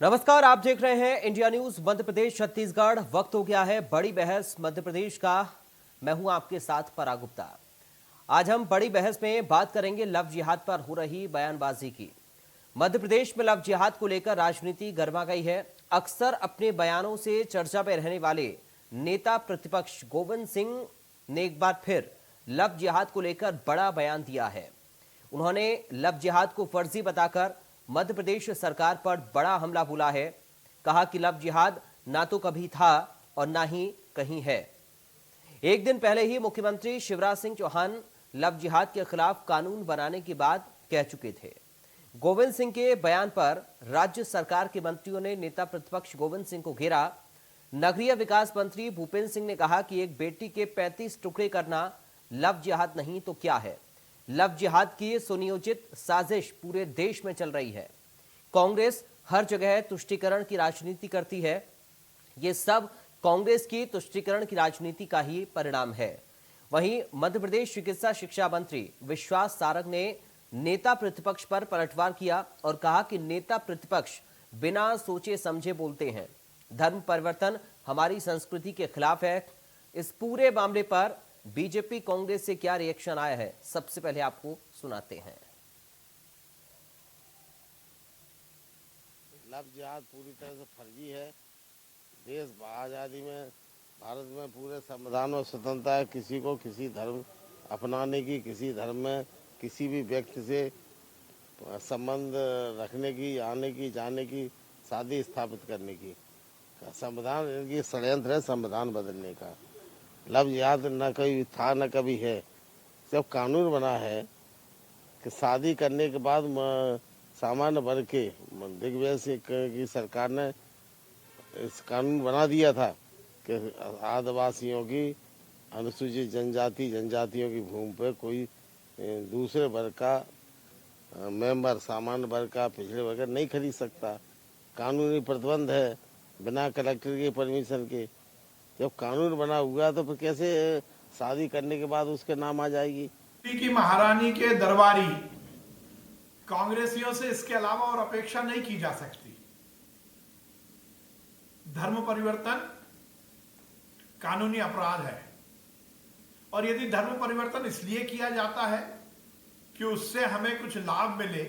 नमस्कार, आप देख रहे हैं इंडिया न्यूज मध्य प्रदेश छत्तीसगढ़। वक्त हो गया है बड़ी बहस मध्य प्रदेश का। मैं हूं आपके साथ पराग गुप्ता। आज हम बड़ी बहस में बात करेंगे लव जिहाद पर हो रही बयानबाजी की। मध्य प्रदेश में लव जिहाद को लेकर राजनीति गर्मा गई है। अक्सर अपने बयानों से चर्चा में रहने वाले नेता प्रतिपक्ष गोविंद सिंह ने एक बार फिर लव जिहाद को लेकर बड़ा बयान दिया है। उन्होंने लव जिहाद को फर्जी बताकर मध्य प्रदेश सरकार पर बड़ा हमला बोला है। कहा कि लव जिहाद ना तो कभी था और ना ही कहीं है। एक दिन पहले ही मुख्यमंत्री शिवराज सिंह चौहान लव जिहाद के खिलाफ कानून बनाने की बात कह चुके थे। गोविंद सिंह के बयान पर राज्य सरकार के मंत्रियों ने नेता प्रतिपक्ष गोविंद सिंह को घेरा। नगरीय विकास मंत्री भूपेंद्र सिंह ने कहा कि एक बेटी के 35 टुकड़े करना लव जिहाद नहीं तो क्या है। लव जिहाद की सुनियोजित साजिश पूरे देश में चल रही है। कांग्रेस हर जगह तुष्टीकरण की राजनीति करती है। ये सब कांग्रेस की तुष्टीकरण की राजनीति का ही परिणाम है। वहीं मध्य प्रदेश चिकित्सा शिक्षा मंत्री विश्वास सारंग ने नेता प्रतिपक्ष पर पलटवार किया और कहा कि नेता प्रतिपक्ष बिना सोचे समझे बोलते हैं। धर्म परिवर्तन हमारी संस्कृति के खिलाफ है। इस पूरे मामले पर बीजेपी कांग्रेस से क्या रिएक्शन आया है, सबसे पहले आपको सुनाते हैं। लव जिहाद पूरी तरह से फर्जी है। देश आज़ादी में भारत में पूरे संविधान में स्वतंत्रता है किसी को किसी धर्म अपनाने की, किसी धर्म में किसी भी व्यक्ति से संबंध रखने की, आने की, जाने की, शादी स्थापित करने की। संविधान इनकी षड्यंत्र है संविधान बदलने का। लव जिहाद न कभी था न कभी है। जब कानून बना है कि शादी करने के बाद सामान्य वर्ग के दिग्विजय सिंह की सरकार ने इस कानून बना दिया था कि आदिवासियों की, अनुसूचित जनजातियों की भूमि पर कोई दूसरे वर्ग का मेंबर, सामान्य वर्ग का, पिछड़े वर्ग का नहीं खरीद सकता। कानूनी प्रतिबंध है बिना कलेक्टर की परमिशन के। जब कानून बना हुआ तो फिर कैसे शादी करने के बाद उसके नाम आ जाएगी। की महारानी के दरबारी कांग्रेसियों से इसके अलावा और अपेक्षा नहीं की जा सकती। धर्म परिवर्तन कानूनी अपराध है और यदि धर्म परिवर्तन इसलिए किया जाता है कि उससे हमें कुछ लाभ मिले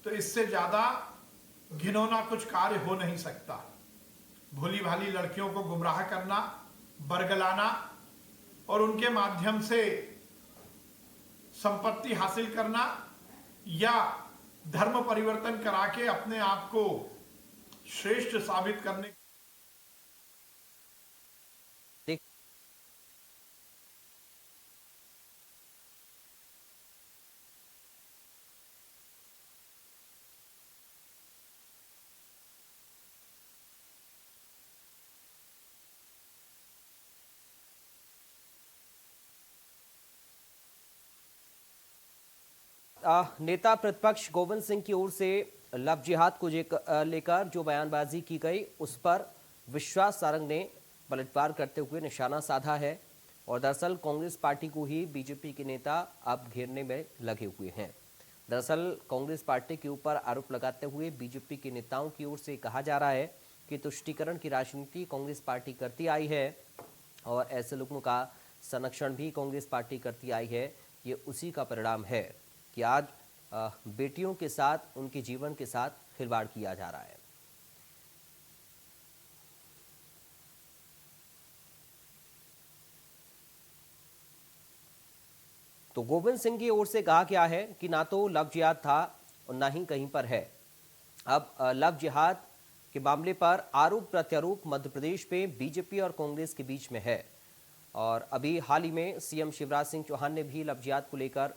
तो इससे ज्यादा घिनौना कुछ कार्य हो नहीं सकता। भोली भाली लड़कियों को गुमराह करना, बरगलाना और उनके माध्यम से संपत्ति हासिल करना या धर्म परिवर्तन करा के अपने आप को श्रेष्ठ साबित करने। नेता प्रतिपक्ष गोविंद सिंह की ओर से लव जिहाद को लेकर जो बयानबाजी की गई उस पर विश्वास सारंग ने पलटवार करते हुए निशाना साधा है और दरअसल कांग्रेस पार्टी को ही बीजेपी के नेता अब घेरने में लगे हुए हैं। दरअसल कांग्रेस पार्टी के ऊपर आरोप लगाते हुए बीजेपी के नेताओं की ओर से कहा जा रहा है कि तुष्टीकरण की राजनीति कांग्रेस पार्टी करती आई है और ऐसे लोगों का संरक्षण भी कांग्रेस पार्टी करती आई है। ये उसी का परिणाम है कि आज बेटियों के साथ, उनके जीवन के साथ खिलवाड़ किया जा रहा है। तो गोविंद सिंह की ओर से कहा गया है कि ना तो लव जिहाद था और ना ही कहीं पर है। अब लव जिहाद के मामले पर आरोप प्रत्यारोप मध्य प्रदेश में बीजेपी और कांग्रेस के बीच में है और अभी हाल ही में सीएम शिवराज सिंह चौहान ने भी लव जिहाद को लेकर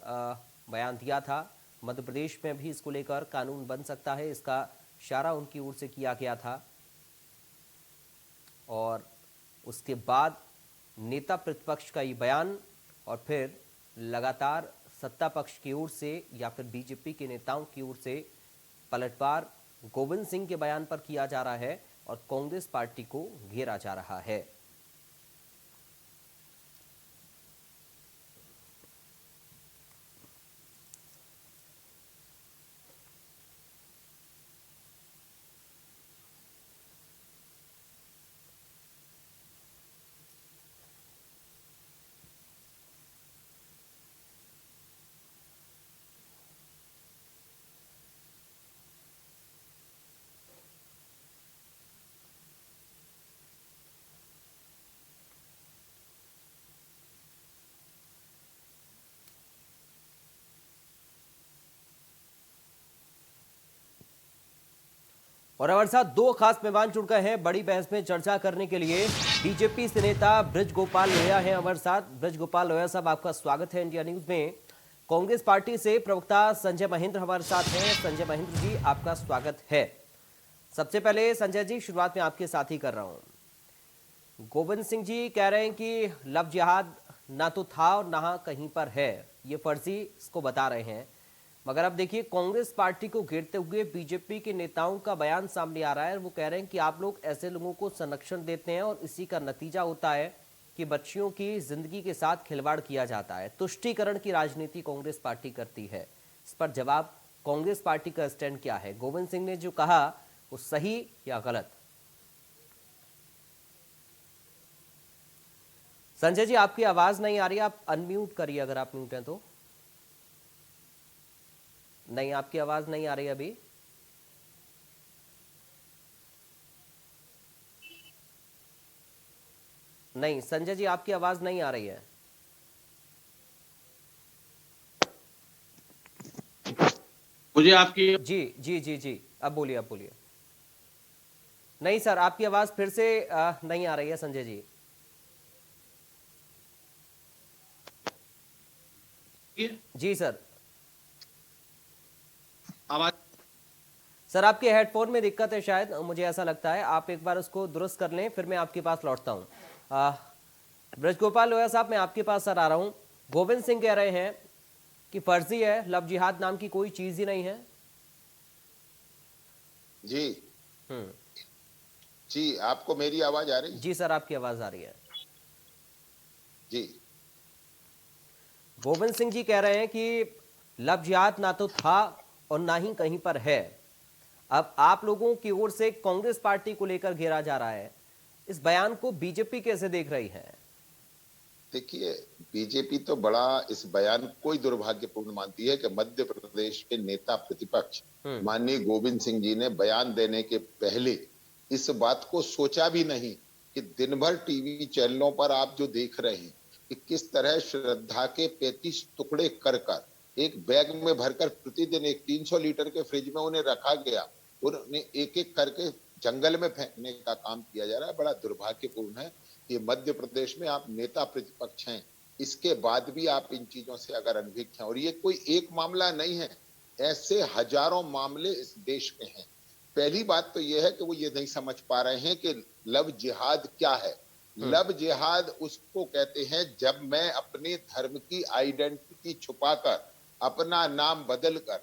बयान दिया था। मध्य प्रदेश में भी इसको लेकर कानून बन सकता है, इसका इशारा उनकी ओर से किया गया था और उसके बाद नेता प्रतिपक्ष का ये बयान और फिर लगातार सत्ता पक्ष की ओर से या फिर बीजेपी के नेताओं की ओर से पलटवार गोविंद सिंह के बयान पर किया जा रहा है और कांग्रेस पार्टी को घेरा जा रहा है। और हमारे साथ दो खास मेहमान जुड़ गए हैं बड़ी बहस में चर्चा करने के लिए। बीजेपी से नेता ब्रज गोपाल लोहिया हैं हमारे साथ। ब्रज गोपाल लोहिया साहब, आपका स्वागत है इंडिया न्यूज में। कांग्रेस पार्टी से प्रवक्ता संजय महेंद्र हमारे साथ हैं। संजय महेंद्र जी, आपका स्वागत है। सबसे पहले संजय जी, शुरुआत में आपके साथ ही कर रहा हूं। गोविंद सिंह जी कह रहे हैं कि लव जिहाद ना तो था और ना कहीं पर है, ये फर्जी इसको बता रहे हैं। मगर अब देखिए, कांग्रेस पार्टी को घेरते हुए बीजेपी के नेताओं का बयान सामने आ रहा है। वो कह रहे हैं कि आप लोग ऐसे लोगों को संरक्षण देते हैं और इसी का नतीजा होता है कि बच्चियों की जिंदगी के साथ खिलवाड़ किया जाता है। तुष्टीकरण की राजनीति कांग्रेस पार्टी करती है। इस पर जवाब कांग्रेस पार्टी का स्टैंड क्या है? गोविंद सिंह ने जो कहा वो सही या गलत? संजय जी, आपकी आवाज नहीं आ रही, आप अनम्यूट करिए अगर आप म्यूट हैं तो। नहीं, आपकी आवाज नहीं आ रही अभी। नहीं संजय जी, आपकी आवाज नहीं आ रही है। मुझे आपकी जी जी जी जी, अब बोलिए, अब बोलिए। नहीं सर, आपकी आवाज फिर से नहीं आ रही है संजय जी। जी सर। आवाज सर, आपके हेडफोन में दिक्कत है शायद, मुझे ऐसा लगता है। आप एक बार उसको दुरुस्त कर लें, फिर मैं आपके पास लौटता हूँ। ब्रजगोपाल लोहिया साहब, मैं आपके पास सर आ रहा हूँ। गोविंद सिंह कह रहे हैं कि फर्जी है, लव जिहाद नाम की कोई चीज ही नहीं है। जी हम्म। जी, आपको मेरी आवाज आ रही है? जी सर, आपकी आवाज आ रही है। जी गोविंद सिंह जी कह रहे हैं कि लव जिहाद ना तो था और ना ही कहीं पर है। अब आप लोगों की ओर से कांग्रेस पार्टी को लेकर घेरा जा रहा है। इस बयान को बीजेपी कैसे देख रही है? देखिए, बीजेपी तो बड़ा इस बयान को ही दुर्भाग्यपूर्ण मानती है कि मध्य प्रदेश के नेता प्रतिपक्ष माननीय गोविंद सिंह जी ने बयान देने के पहले इस बात को सोचा भी नहीं कि दिन भर टीवी चैनलों पर आप जो देख रहे हैं कि किस तरह श्रद्धा के 35 टुकड़े कर कर एक बैग में भरकर प्रतिदिन एक 300 लीटर के फ्रिज में उन्हें रखा गया और उन्हें एक एक करके जंगल में फेंकने का काम किया जा रहा है। बड़ा दुर्भाग्यपूर्ण है कि मध्य प्रदेश में आप नेता प्रतिपक्ष हैं, इसके बाद भी आप इन चीजों से अगर अनभिज्ञ हैं। और ये कोई एक मामला नहीं है, ऐसे हजारों मामले इस देश में हैं। पहली बात तो यह है कि वो ये नहीं समझ पा रहे हैं कि लव जिहाद क्या है। लव जिहाद उसको कहते हैं जब मैं अपने धर्म की आइडेंटिटी छुपाकर, अपना नाम बदलकर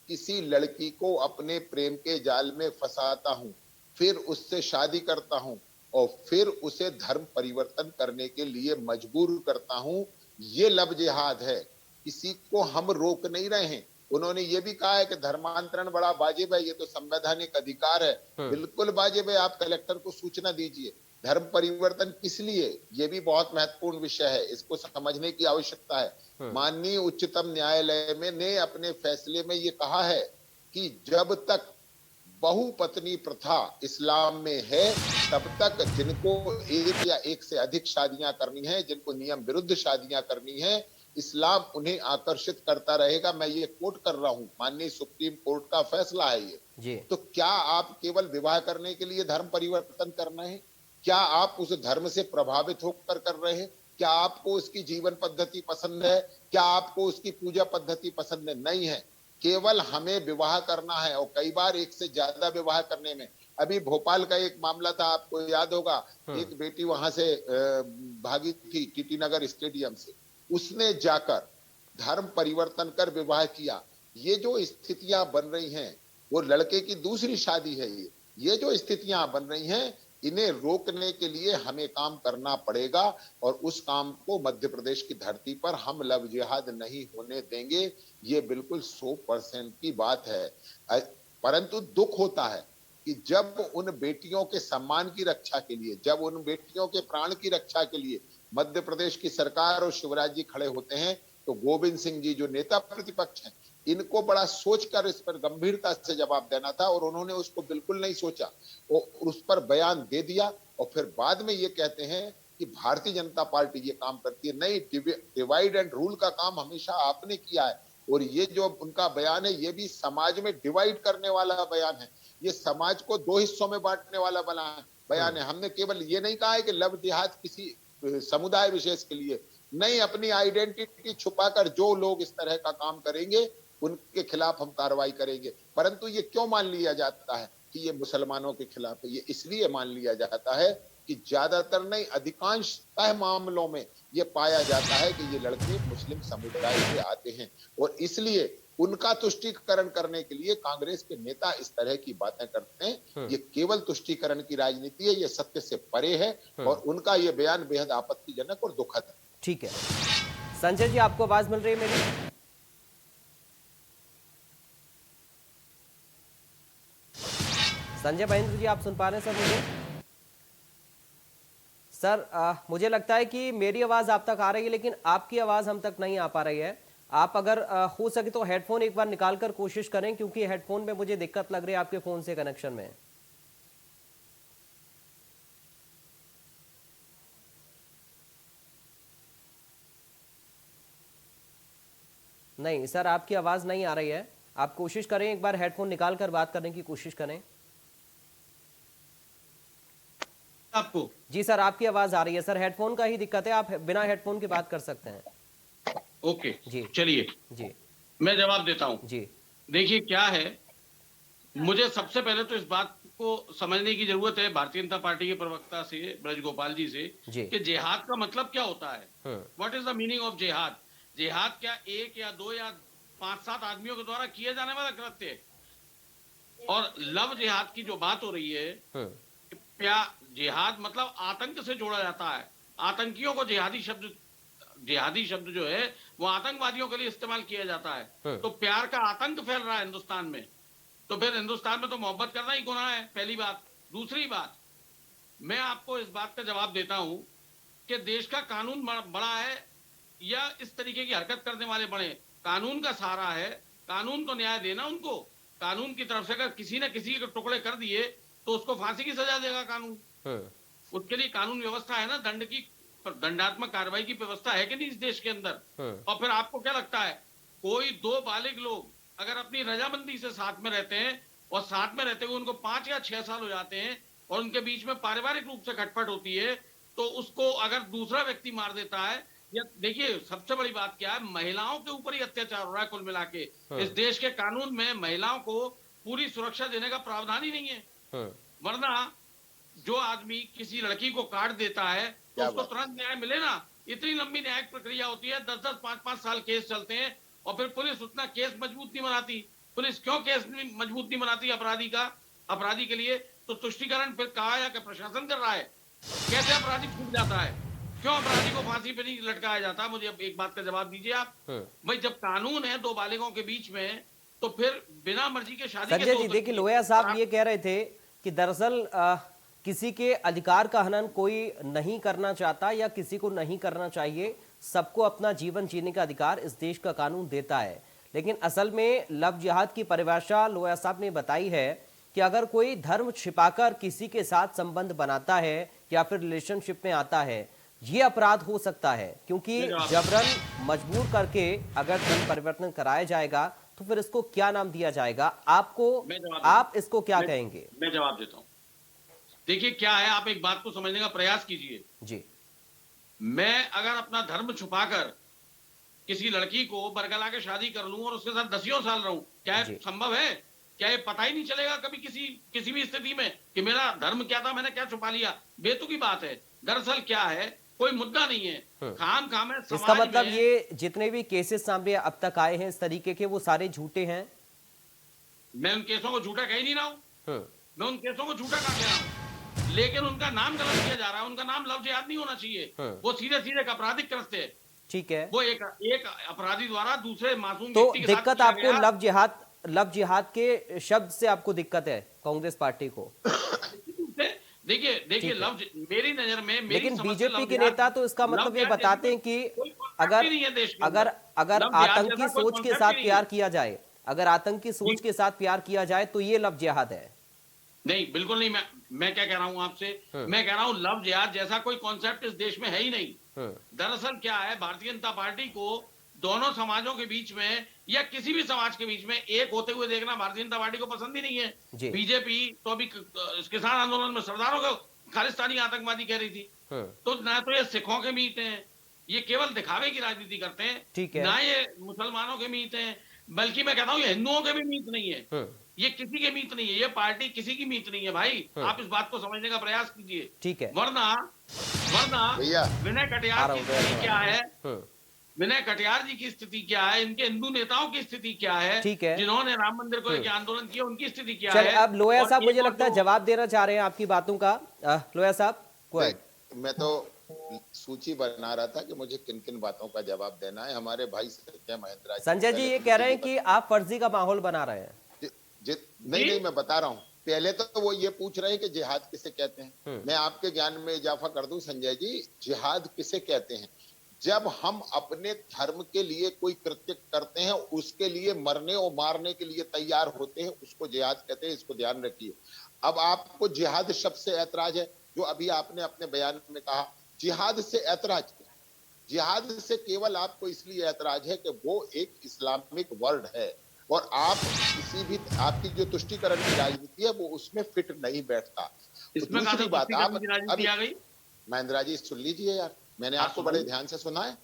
किसी लड़की को अपने प्रेम के जाल में फंसाता हूं, फिर उससे शादी करता हूं और फिर उसे धर्म परिवर्तन करने के लिए मजबूर करता हूं। ये लव जिहाद है। किसी को हम रोक नहीं रहे हैं। उन्होंने ये भी कहा है कि धर्मांतरण बड़ा वाजिब है, ये तो संवैधानिक अधिकार है। बिल्कुल वाजिब है, आप कलेक्टर को सूचना दीजिए। धर्म परिवर्तन किस लिए, ये भी बहुत महत्वपूर्ण विषय है, इसको समझने की आवश्यकता है। माननीय उच्चतम न्यायालय में ने अपने फैसले में ये कहा है कि जब तक बहुपत्नी प्रथा इस्लाम में है, तब तक जिनको एक या एक से अधिक शादियां करनी है, जिनको नियम विरुद्ध शादियां करनी है, इस्लाम उन्हें आकर्षित करता रहेगा। मैं ये कोट कर रहा हूं, माननीय सुप्रीम कोर्ट का फैसला है ये जी। तो क्या आप केवल विवाह करने के लिए धर्म परिवर्तन करना है? क्या आप उस धर्म से प्रभावित होकर कर रहे हैं? क्या आपको उसकी जीवन पद्धति पसंद है? क्या आपको उसकी पूजा पद्धति पसंद है? नहीं है। केवल हमें विवाह करना है और कई बार एक से ज्यादा विवाह करने में। अभी भोपाल का एक मामला था, आपको याद होगा, एक बेटी वहां से भागी थी टीटी नगर स्टेडियम से, उसने जाकर धर्म परिवर्तन कर विवाह किया। ये जो स्थितियां बन रही हैं, वो लड़के की दूसरी शादी है। ये जो स्थितियां बन रही हैं, इन्हें रोकने के लिए हमें काम करना पड़ेगा और उस काम को मध्य प्रदेश की धरती पर हम लव जिहाद नहीं होने देंगे। ये बिल्कुल 100% की बात है। परंतु दुख होता है कि जब उन बेटियों के सम्मान की रक्षा के लिए, जब उन बेटियों के प्राण की रक्षा के लिए मध्य प्रदेश की सरकार और शिवराज जी खड़े होते हैं, तो गोविंद सिंह जी जो नेता प्रतिपक्ष हैं, इनको बड़ा सोचकर इस पर गंभीरता से जवाब देना था और उन्होंने उसको बिल्कुल नहीं सोचा और उस पर बयान दे दिया। और फिर बाद में ये कहते हैं कि भारतीय जनता पार्टी ये काम करती है। नहीं, डिवाइड एंड रूल का काम हमेशा आपने किया है और ये जो उनका बयान है, ये भी समाज में डिवाइड करने वाला बयान है। ये समाज को दो हिस्सों में बांटने वाला बयान है। हमने केवल ये नहीं कहा है कि लव जिहाद किसी समुदाय विशेष के लिए नहीं, अपनी आइडेंटिटी छुपाकर जो लोग इस तरह का काम करेंगे उनके खिलाफ हम कार्रवाई करेंगे। परंतु ये क्यों मान लिया जाता है कि ये मुसलमानों के खिलाफ है? ये इसलिए मान लिया जाता है कि ज्यादातर नहीं, अधिकांशतः मामलों में ये पाया जाता है कि ये लड़के मुस्लिम समुदाय से आते हैं, और इसलिए उनका तुष्टीकरण करने के लिए कांग्रेस के नेता इस तरह की बातें करते हैं। ये केवल तुष्टीकरण की राजनीति है, ये सत्य से परे है, और उनका ये बयान बेहद आपत्तिजनक और दुखद है। ठीक है संजय जी, आपको आवाज मिल रही है मेरी? संजय महेंद्र जी, आप सुन पा रहे हैं सर मुझे? सर मुझे लगता है कि मेरी आवाज आप तक आ रही है, लेकिन आपकी आवाज हम तक नहीं आ पा रही है। आप अगर हो सके तो हेडफोन एक बार निकाल कर कोशिश करें, क्योंकि हेडफोन में मुझे दिक्कत लग रही है आपके फोन से कनेक्शन में। नहीं सर, आपकी आवाज नहीं आ रही है। आप कोशिश करें, एक बार हेडफोन निकाल कर बात करने की कोशिश करें। आपको जी सर, आपकी आवाज आ रही है सर, हेडफोन का ही दिक्कत है, आप बिना हेडफोन के बात कर सकते हैं। ओके जी चलिए जी मैं जवाब देता हूं। जी देखिए क्या है, मुझे सबसे पहले तो इस बात को समझने की जरूरत है भारतीय जनता पार्टी के प्रवक्ता से, ब्रज गोपाल जी से, जी। कि जिहाद का मतलब क्या होता है। What is the meaning of जिहाद? जिहाद क्या एक या दो या 5-7 आदमियों के द्वारा किए जाने वाला कृत्य है? और लव जिहाद की जो बात हो रही है, क्या जिहाद मतलब आतंक से जोड़ा जाता है? आतंकियों को जिहादी शब्द जो है वो आतंकवादियों के लिए इस्तेमाल किया जाता है। तो प्यार का आतंक फैल रहा है हिंदुस्तान में, तो फिर हिंदुस्तान में तो मोहब्बत करना ही गुनाह है, पहली बात। दूसरी बात, मैं आपको इस बात का जवाब देता हूं कि देश का कानून बड़ा है या इस तरीके की हरकत करने वाले बड़े? कानून का सहारा है, कानून को न्याय देना उनको। कानून की तरफ से अगर किसी ने किसी के टुकड़े कर दिए तो उसको फांसी की सजा देगा कानून। उसके लिए कानून व्यवस्था है ना, दंडात्मक कार्रवाई की व्यवस्था है कि नहीं इस देश के अंदर। और फिर आपको क्या लगता है, कोई दो बालिग लोग अगर अपनी रजामंदी से साथ में रहते हैं और साथ में रहते हुए उनको 5 या 6 साल हो जाते हैं और उनके बीच में पारिवारिक रूप से खटपट होती है, तो उसको अगर दूसरा व्यक्ति मार देता है, या देखिए सबसे बड़ी बात क्या है, महिलाओं के ऊपर ही अत्याचार हो रहा है कुल मिला के। इस देश के कानून में महिलाओं को पूरी सुरक्षा देने का प्रावधान ही नहीं है। वरना जो आदमी किसी लड़की को काट देता है तो उसको तुरंत न्याय मिले ना। इतनी लंबी न्यायिक प्रक्रिया होती है, 10-10, 5-5 साल केस चलते हैं, और फिर पुलिस उतना केस मजबूत नहीं बनाती। पुलिस क्यों केस मजबूत नहीं बनाती अपराधी के लिए? तो तुष्टीकरण फिर कहा या कि प्रशासन कर रहा है? कैसे अपराधी छूट जाता है? क्यों अपराधी को फांसी पे नहीं लटकाया जाता? मुझे अब एक बात का जवाब दीजिए आप। भाई जब कानून है दो बालिगों के बीच में, तो फिर बिना मर्जी के शादी संजय जी देखिए, लोहिया साहब ये कह रहे थे कि दरअसल किसी के अधिकार का हनन कोई नहीं करना चाहता या किसी को नहीं करना चाहिए, सबको अपना जीवन जीने का अधिकार इस देश का कानून देता है। लेकिन असल में लव जिहाद की परिभाषा लोहिया साहब ने बताई है कि अगर कोई धर्म छिपाकर किसी के साथ संबंध बनाता है या फिर रिलेशनशिप में आता है, ये अपराध हो सकता है, क्योंकि जबरन मजबूर करके अगर धर्म परिवर्तन कराया जाएगा तो फिर इसको क्या नाम दिया जाएगा? आप इसको क्या कहेंगे? मैं जवाब देता हूं। देखिए क्या है, आप एक बात को समझने का प्रयास कीजिए जी। मैं अगर अपना धर्म छुपाकर किसी लड़की को बरगला के शादी कर लूं और उसके साथ 10 साल रहूं, क्या ये संभव है? क्या ये पता ही नहीं चलेगा कभी किसी भी स्थिति में कि मेरा धर्म क्या था, मैंने क्या छुपा लिया? बेतुकी बात है। दरअसल क्या है, कोई मुद्दा नहीं है, खाम है इसका मतलब ये जितने भी केसेस सामने अब तक आए हैं इस तरीके के, वो सारे झूठे हैं? मैं उन केसों को झूठा कह ही नहीं रहा हूं। मैं उन केसों को झूठा कह रहा हूं, लेकिन उनका नाम गलत किया जा रहा है। उनका नाम लव जिहाद नहीं होना चाहिए, वो सीधे एक आपराधिक कृत्य है। ठीक है, वो एक अपराधी द्वारा दूसरे मासूम तो व्यक्ति के साथ दिक्कत आपको लव जिहाद के शब्द से आपको दिक्कत है कांग्रेस पार्टी को? देखिए लव मेरी नजर में, लेकिन बीजेपी के नेता तो इसका मतलब ये बताते हैं कि अगर आतंकी सोच के साथ प्यार किया जाए, अगर आतंकी सोच के साथ प्यार किया जाए तो ये लव जिहाद है। नहीं, बिल्कुल नहीं। मैं क्या कह रहा हूं आपसे, मैं कह रहा हूं लव जिहाद जैसा कोई कॉन्सेप्ट इस देश में है ही नहीं। दरअसल क्या है, भारतीय जनता पार्टी को दोनों समाजों के बीच में या किसी भी समाज के बीच में एक होते हुए देखना भारतीय जनता पार्टी को पसंद ही नहीं जी। है। बीजेपी तो अभी किसान आंदोलन में सरदारों को खालिस्तानी आतंकवादी कह रही थी। तो ना तो ये सिखों के मीत हैं, ये केवल दिखावे की राजनीति करते हैं, ठीक है। ना ये मुसलमानों के मीत हैं, बल्कि मैं कहता हूँ ये हिंदुओं के भी मीत नहीं है, ये किसी के मीत नहीं है, ये पार्टी किसी की मीत नहीं है भाई। आप इस बात को समझने का प्रयास कीजिए। ठीक है। वरना भैया विनय कटियार की स्थिति क्या है, विनय कटियार जी की स्थिति क्या है, इनके हिंदू नेताओं की स्थिति क्या है, ठीक है। जिन्होंने राम मंदिर को लेकर आंदोलन किया, उनकी स्थिति क्या चलिए, है। अब लोया और साहब मुझे एक और लगता है जो- जवाब देना चाह रहे हैं आपकी बातों का। लोया साहब देख, मैं तो सूची बना रहा था कि मुझे किन किन बातों का जवाब देना है। हमारे भाई संजय महेंद्रा संजय जी ये कह रहे हैं कि आप फर्जी का माहौल बना रहे हैं। नहीं, मैं बता रहा हूँ। पहले तो वो ये पूछ रहे हैं कि जिहाद किसे कहते हैं। मैं आपके ज्ञान में इजाफा कर दूं संजय जी, जिहाद किसे कहते हैं? जब हम अपने धर्म के लिए कोई कृत्य करते हैं, उसके लिए मरने और मारने के लिए तैयार होते हैं, उसको जिहाद कहते हैं। इसको ध्यान रखिए। अब आपको जिहाद शब्द से ऐतराज है, जो अभी आपने अपने बयान में कहा। जिहाद से ऐतराज क्या है? जिहाद से केवल आपको इसलिए ऐतराज है कि वो एक इस्लामिक वर्ड है और आप किसी भी आपकी जो तुष्टीकरण की राजनीति है वो उसमें फिट नहीं बैठता। इसमें दूसरी बात आप राजनीति आ गई। महेंद्रा जी सुन लीजिए यार, मैंने हाँ, आपको बड़े ध्यान से सुना है। अब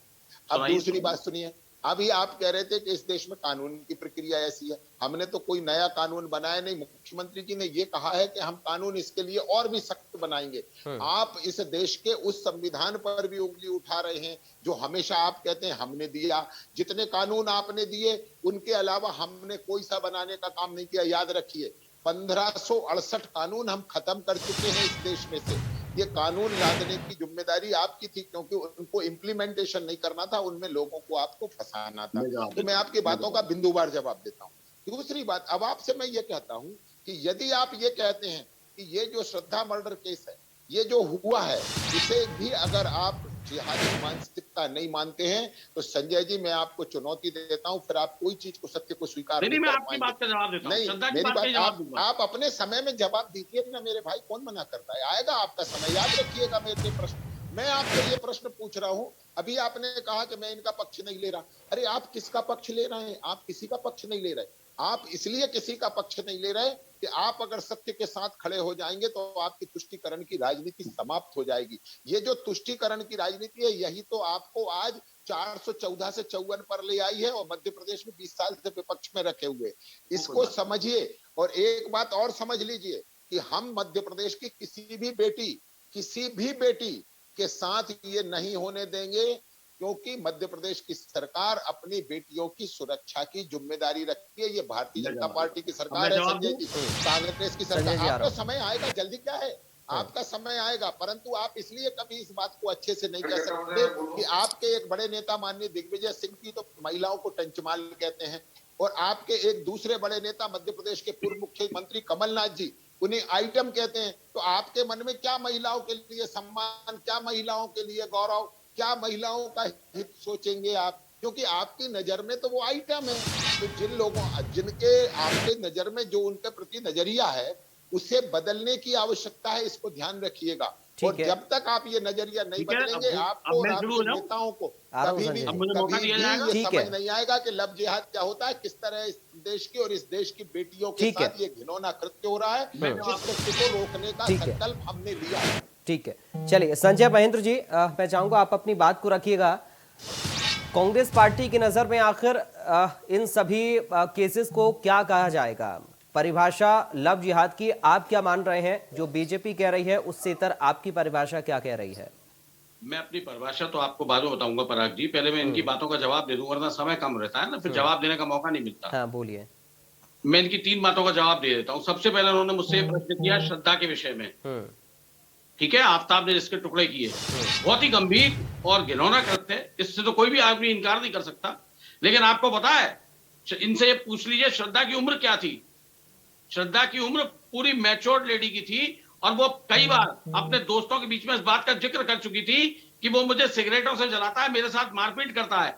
सुनाइए। दूसरी बात सुनिए। अभी आप कह रहे थे कि इस देश में कानून की प्रक्रिया ऐसी है। हमने तो कोई नया कानून बनाया नहीं। मुख्यमंत्री जी ने ये कहा है कि हम कानून इसके लिए और भी सख्त बनाएंगे। आप इस देश के उस संविधान पर भी उंगली उठा रहे हैं जो हमेशा आप कहते हैं हमने दिया। जितने कानून आपने दिए उनके अलावा हमने कोई सा बनाने का काम नहीं किया। याद रखिए 1568 कानून हम खत्म कर चुके हैं इस देश में से। ये कानून लादने की जिम्मेदारी आपकी थी, क्योंकि उनको इम्प्लीमेंटेशन नहीं करना था, उनमें लोगों को आपको फंसाना था। तो मैं आपकी बातों का बिंदुवार जवाब देता हूँ। दूसरी बात, अब आपसे मैं ये कहता हूँ कि यदि आप ये कहते हैं कि ये जो श्रद्धा मर्डर केस है, ये जो हुआ है, इसे भी अगर आप जिहादी मानसिकता नहीं मानते हैं तो संजय जी मैं आपको चुनौती देता हूं, फिर आप कोई चीज को सत्य को स्वीकार नहीं, मैं कर आपकी बात का जवाब देता हूं। नहीं, श्रद्धा की मेरी बात का बात जवाब दूंगा। आप अपने समय में जवाब दीजिए ना मेरे भाई, कौन मना करता है? आएगा आपका समय, याद रखिएगा मेरे प्रश्न। मैं आपसे ये प्रश्न पूछ रहा हूँ। अभी आपने कहा कि मैं इनका पक्ष नहीं ले रहा। अरे आप किसका पक्ष ले रहे हैं? आप किसी का पक्ष नहीं ले रहे। आप इसलिए किसी का पक्ष नहीं ले रहे कि आप अगर सत्य के साथ खड़े हो जाएंगे तो आपकी तुष्टीकरण की राजनीति समाप्त हो जाएगी। ये जो तुष्टीकरण की राजनीति है, यही तो आपको आज 414 से 54 पर ले आई है और मध्य प्रदेश में 20 साल से विपक्ष में रखे हुए। इसको समझिए। और एक बात और समझ लीजिए कि हम मध्य प्रदेश की किसी भी बेटी के साथ ये नहीं होने देंगे, क्योंकि मध्य प्रदेश की सरकार अपनी बेटियों की सुरक्षा की जिम्मेदारी रखती है। ये भारतीय जनता पार्टी की सरकार है संजय जी, कांग्रेस की सरकार। आपका समय आएगा, जल्दी क्या है, आपका समय आएगा। परंतु आप इसलिए कभी इस बात को अच्छे से नहीं कह सकते कि आपके एक बड़े नेता माननीय दिग्विजय सिंह की तो महिलाओं को टंचमाल कहते हैं, और आपके एक दूसरे बड़े नेता मध्य प्रदेश के पूर्व मुख्यमंत्री कमलनाथ जी उन्हें आइटम कहते हैं। तो आपके मन में क्या महिलाओं के लिए सम्मान, क्या महिलाओं के लिए गौरव, क्या महिलाओं का हित सोचेंगे आप? क्योंकि आपकी नजर में तो वो आइटम है। तो जिनके आपके नजर में जो उनके प्रति नजरिया है उसे बदलने की आवश्यकता है, इसको ध्यान रखिएगा। और जब तक आप ये नजरिया नहीं बदलेंगे, आपको और आपके नेताओं को कभी भी ये समझ नहीं आएगा कि लव जिहाद क्या होता है, किस तरह इस देश की और इस देश की बेटियों के साथ ये घिनौना कृत्य हो रहा है, जिस कृत्य को रोकने का संकल्प हमने लिया है। ठीक है, चलिए संजय महेंद्र जी, मैं चाहूंगा आप अपनी बात को रखिएगा। कांग्रेस पार्टी की नजर में आखिर इन सभी केसेस को क्या कहा जाएगा? परिभाषा लव जिहाद की आप क्या मान रहे हैं? जो बीजेपी कह रही है उससे इतर आपकी परिभाषा क्या कह रही है? मैं अपनी परिभाषा तो आपको बाद में बताऊंगा पराग जी, पहले मैं इनकी बातों का जवाब दे दूं, वरना समय कम रहता है ना, फिर जवाब देने का मौका नहीं मिलता। हाँ बोलिए। मैं इनकी 3 बातों का जवाब दे देता हूं। सबसे पहले उन्होंने मुझसे प्रश्न किया श्रद्धा के विषय में। ठीक है, आफ्ताब ने जिसके टुकड़े किए, बहुत ही गंभीर और घिनौना कृत्य है, इससे तो कोई भी आदमी इनकार नहीं कर सकता। लेकिन आपको पता है, इनसे ये पूछ लीजिए श्रद्धा की उम्र क्या थी। श्रद्धा की उम्र पूरी मैच्योर्ड लेडी की थी, और वो कई बार अपने दोस्तों के बीच में इस बात का जिक्र कर चुकी थी कि वो मुझे सिगरेटों से जलाता है, मेरे साथ मारपीट करता है।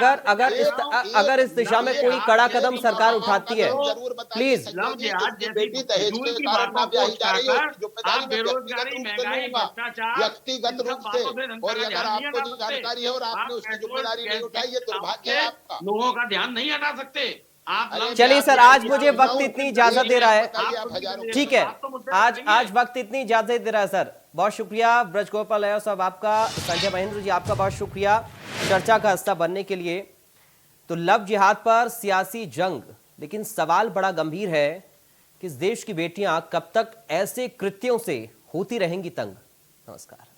अगर इस दिशा में कोई कड़ा कदम सरकार उठाती है, प्लीज। लव जिहाद जैसी फजूल की बातों को उठाकर आप बेरोजगारी, महंगाई, भ्रष्टाचार, व्यक्तिगत रूप से, और अगर आपको नहीं जानकारी है और आपने उसकी जिम्मेदारी नहीं उठाई, ये दुर्भाग्य है आपका। लोगों का ध्यान नहीं हटा सकते आप। चलिए सर, आज मुझे वक्त इतनी इजाजत दे रहा है, ठीक है, आज वक्त इतनी इजाजत दे रहा है सर। बहुत शुक्रिया ब्रजगोपाल अय्यर साहब आपका, संजय महेंद्र जी आपका बहुत शुक्रिया चर्चा का हिस्सा बनने के लिए। तो लव जिहाद पर सियासी जंग, लेकिन सवाल बड़ा गंभीर है कि इस देश की बेटियां कब तक ऐसे कृत्यों से होती रहेंगी तंग। नमस्कार।